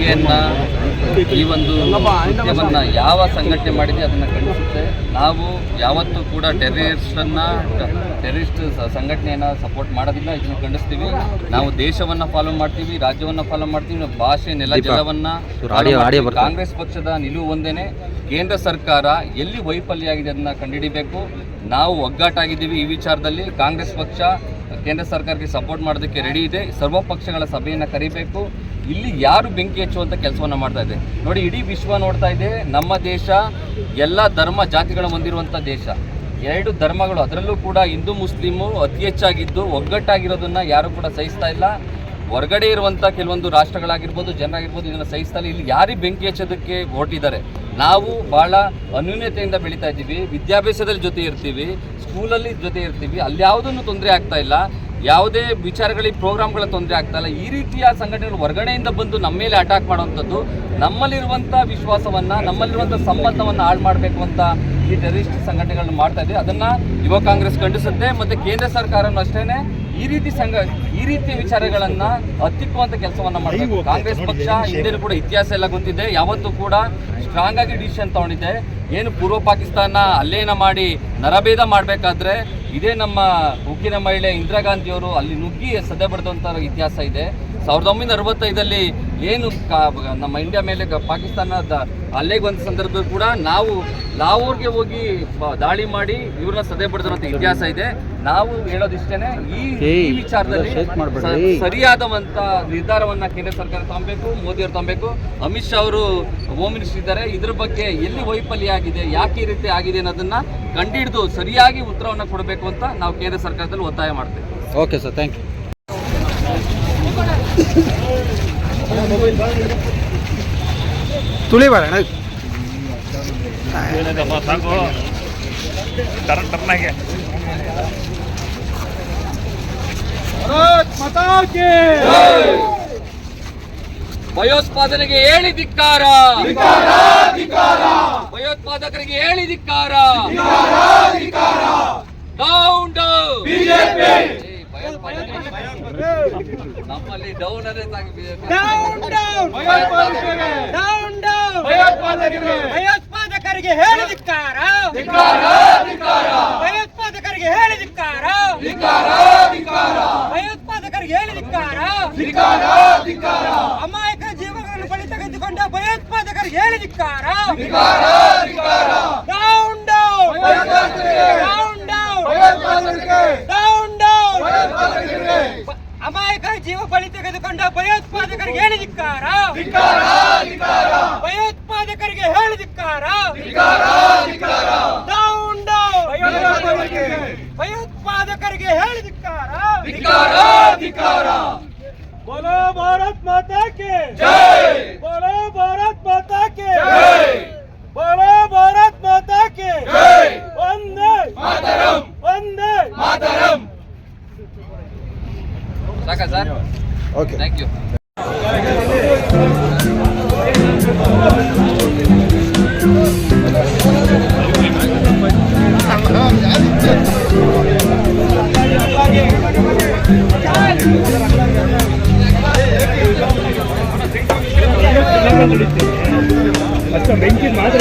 ಹತ್ಯೆಯನ್ನು ಈ ಒಂದು ಕೃತ್ಯವನ್ನು ಯಾವ ಸಂಘಟನೆ ಮಾಡಿದೆ ಅದನ್ನು ಖಂಡಿಸುತ್ತೆ. ನಾವು ಯಾವತ್ತೂ ಕೂಡ ಟೆರರಿಸ್ಟ್ ಸಂಘಟನೆಯನ್ನು ಸಪೋರ್ಟ್ ಮಾಡೋದಿಲ್ಲ, ಇದನ್ನು ಖಂಡಿಸ್ತೀವಿ. ನಾವು ದೇಶವನ್ನು ಫಾಲೋ ಮಾಡ್ತೀವಿ, ರಾಜ್ಯವನ್ನು ಫಾಲೋ ಮಾಡ್ತೀವಿ, ಭಾಷೆ ನೆಲ ಜಲವನ್ನು. ಕಾಂಗ್ರೆಸ್ ಪಕ್ಷದ ನಿಲುವು ಒಂದೇನೆ, ಕೇಂದ್ರ ಸರ್ಕಾರ ಎಲ್ಲಿ ವೈಫಲ್ಯ ಆಗಿದೆ ಅದನ್ನು ಕಂಡುಹಿಡಿಬೇಕು. ನಾವು ಒಗ್ಗಟ್ಟಾಗಿದ್ದೀವಿ ಈ ವಿಚಾರದಲ್ಲಿ. ಕಾಂಗ್ರೆಸ್ ಪಕ್ಷ ಕೇಂದ್ರ ಸರ್ಕಾರಕ್ಕೆ ಸಪೋರ್ಟ್ ಮಾಡೋದಕ್ಕೆ ರೆಡಿ ಇದೆ. ಸರ್ವ ಪಕ್ಷಗಳ ಸಭೆಯನ್ನು ಕರಿಬೇಕು. ಇಲ್ಲಿ ಯಾರು ಬೆಂಕಿ ಹಚ್ಚುವಂಥ ಕೆಲಸವನ್ನು ಮಾಡ್ತಾ ಇದೆ ನೋಡಿ. ಇಡೀ ವಿಶ್ವ ನೋಡ್ತಾ ಇದೆ. ನಮ್ಮ ದೇಶ ಎಲ್ಲ ಧರ್ಮ ಜಾತಿಗಳ ಹೊಂದಿರುವಂಥ ದೇಶ. 2 ಧರ್ಮಗಳು, ಅದರಲ್ಲೂ ಕೂಡ ಹಿಂದೂ ಮುಸ್ಲಿಮು ಅತಿ ಹೆಚ್ಚಾಗಿದ್ದು ಒಗ್ಗಟ್ಟಾಗಿರೋದನ್ನು ಯಾರು ಕೂಡ ಸಹಿಸ್ತಾ ಇಲ್ಲ. ಹೊರಗಡೆ ಇರುವಂಥ ಕೆಲವೊಂದು ರಾಷ್ಟ್ರಗಳಾಗಿರ್ಬೋದು, ಜನರಾಗಿರ್ಬೋದು, ಇದನ್ನು ಸಹಿಸ್ತಾ ಇಲ್ಲ. ಇಲ್ಲಿ ಯಾರಿಗೆ ಬೆಂಕಿ ಹಚ್ಚೋದಕ್ಕೆ ಹೊರಟಿದ್ದಾರೆ. ನಾವು ಭಾಳ ಅನ್ಯೂನ್ಯತೆಯಿಂದ ಬೆಳೀತಾ ಇದ್ದೀವಿ. ವಿದ್ಯಾಭ್ಯಾಸದಲ್ಲಿ ಜೊತೆ ಇರ್ತೀವಿ, ಸ್ಕೂಲಲ್ಲಿ ಜೊತೆ ಇರ್ತೀವಿ. ಅಲ್ಲಿ ಯಾವುದನ್ನು ತೊಂದರೆ ಆಗ್ತಾ ಇಲ್ಲ, ಯಾವುದೇ ವಿಚಾರಗಳಿಗೆ ಪ್ರೋಗ್ರಾಮ್ಗಳ ತೊಂದರೆ ಆಗ್ತಾ ಇಲ್ಲ. ಈ ರೀತಿಯ ಸಂಘಟನೆಗಳು ಹೊರಗಡೆಯಿಂದ ಬಂದು ನಮ್ಮ ಮೇಲೆ ಅಟ್ಯಾಕ್ ಮಾಡುವಂಥದ್ದು ನಮ್ಮಲ್ಲಿರುವಂಥ ವಿಶ್ವಾಸವನ್ನು, ನಮ್ಮಲ್ಲಿರುವಂಥ ಸಂಬಂಧವನ್ನು ಹಾಳು ಮಾಡಬೇಕು ಅಂತ ಈ ಟೆರರಿಸ್ಟ್ ಸಂಘಟನೆಗಳನ್ನು ಮಾಡ್ತಾ ಇದೆ. ಅದನ್ನು ಯುವ ಕಾಂಗ್ರೆಸ್ ಖಂಡಿಸುತ್ತೆ. ಮತ್ತು ಕೇಂದ್ರ ಸರ್ಕಾರನೂ ಅಷ್ಟೇ ಈ ರೀತಿಯ ವಿಚಾರಗಳನ್ನು ಹತ್ತಿಕ್ಕುವಂಥ ಕೆಲಸವನ್ನು ಮಾಡಬೇಕು. ಕಾಂಗ್ರೆಸ್ ಪಕ್ಷ ಹಿಂದೆ ಕೂಡ ಇತಿಹಾಸ ಎಲ್ಲ ಗೊತ್ತಿದೆ. ಯಾವತ್ತೂ ಕೂಡ ಸ್ಟ್ರಾಂಗ್ ಆಗಿ ಡಿಸಿಷನ್ ತಗೊಂಡಿದೆ. ಏನು ಪೂರ್ವ ಪಾಕಿಸ್ತಾನ ಅಲ್ಲೇನ ಮಾಡಿ ನರಭೇದ ಮಾಡಬೇಕಾದ್ರೆ ಇದೇ ನಮ್ಮ ಉಕ್ಕಿನ ಮಹಿಳೆ ಇಂದಿರಾ ಗಾಂಧಿಯವರು ಅಲ್ಲಿ ನುಗ್ಗಿ ಸದೆ ಬರೆದಂಥ ಇತಿಹಾಸ ಇದೆ. 1965 ಏನು ನಮ್ಮ ಇಂಡಿಯಾ ಮೇಲೆ ಪಾಕಿಸ್ತಾನದ ಅಲ್ಲೆಗೆ ಒಂದು ಸಂದರ್ಭದಲ್ಲಿ ಕೂಡ ನಾವು ಲಾಹೋರ್ಗೆ ಹೋಗಿ ದಾಳಿ ಮಾಡಿ ಇವ್ರನ್ನ ಸದೆ ಬರೆದಂಥ ಇತಿಹಾಸ ಇದೆ. ನಾವು ಹೇಳೋದಿಷ್ಟೇ, ಈ ವಿಚಾರದಲ್ಲಿ ಸರಿಯಾದಂಥ ನಿರ್ಧಾರವನ್ನು ಕೇಂದ್ರ ಸರ್ಕಾರ ತಗೊಬೇಕು, ಮೋದಿಯವರು ತಗೊಬೇಕು. ಅಮಿತ್ ಶಾ ಅವರು ಹೋಮ್ ಮಿನಿಸ್ಟರ್ ಇದ್ದಾರೆ. ಇದ್ರ ಬಗ್ಗೆ ಎಲ್ಲಿ ವೈಫಲ್ಯ ಆಗಿದೆ, ಯಾಕೆ ಈ ರೀತಿ ಆಗಿದೆ ಅನ್ನೋದನ್ನು ಕಂಡುಹಿಡಿದು ಸರಿಯಾಗಿ ಉತ್ತರವನ್ನು ಕೊಡಬೇಕು ಅಂತ ನಾವು ಕೇಂದ್ರ ಸರ್ಕಾರದಲ್ಲಿ ಒತ್ತಾಯ ಮಾಡ್ತೇವೆ. Okay sir, thank you. ತುಳಿ ಬಾಳ ಭಯೋತ್ಪಾದನೆಗೆ ಹೇಳಿ ಧಿಕ್ಕಾರ, ಭಯೋತ್ಪಾದಕರಿಗೆ ಹೇಳಿ ಧಿಕ್ಕಾರ. ಡೌನ್ ಡೌನ್ ನಮ್ಮಲ್ಲಿ ಡೌನ್ ಅದೇ ಭಯೋತ್ಪಾದಕರಿಗೆ ಹೇಳಿ ಧಿಕ್ಕಾರ, ಭಯೋತ್ಪಾದಕರಿಗೆ ಹೇಳಿ ಧಿಕ್ಕಾರ, ಭಯೋತ್ಪಾದಕರಿಗೆ ಹೇಳಿ ಧಿಕ್ಕಾರ. ಅಮಾಯಕ ಜೀವಗಳನ್ನು ಬಲಿ ತೆಗೆದುಕೊಂಡ ಭಯೋತ್ಪಾದಕರಿಗೆ ಹೇಳಿ ಧಿಕ್ಕಾರ. Down down down down. ಅಮಾಯಕ ಜೀವ ಬಲಿ ತೆಗೆದುಕೊಂಡ ಭಯೋತ್ಪಾದಕರಿಗೆ ಹೇಳಿ ಧಿಕ್ಕಾರ, ಭಯೋತ್ಪಾದಕರಿಗೆ ಹೇಳಿ ಧಿಕ್ಕಾರ. ಡೌನ್ ಡೌನ್ ಭಯೋತ್ಪಾದಕರಿಗೆ ಹೇಳಿ ಧಿಕ್ಕಾರ. बोलो भारत माता के जय, बोलो भारत माता के जय, बोलो भारत माता के जय. वंदे मातरम, वंदे मातरम. ಸಾಕಾ ಸರ್? Okay, thank you. ಬೆಂಕಿ ಮಾತ್ರ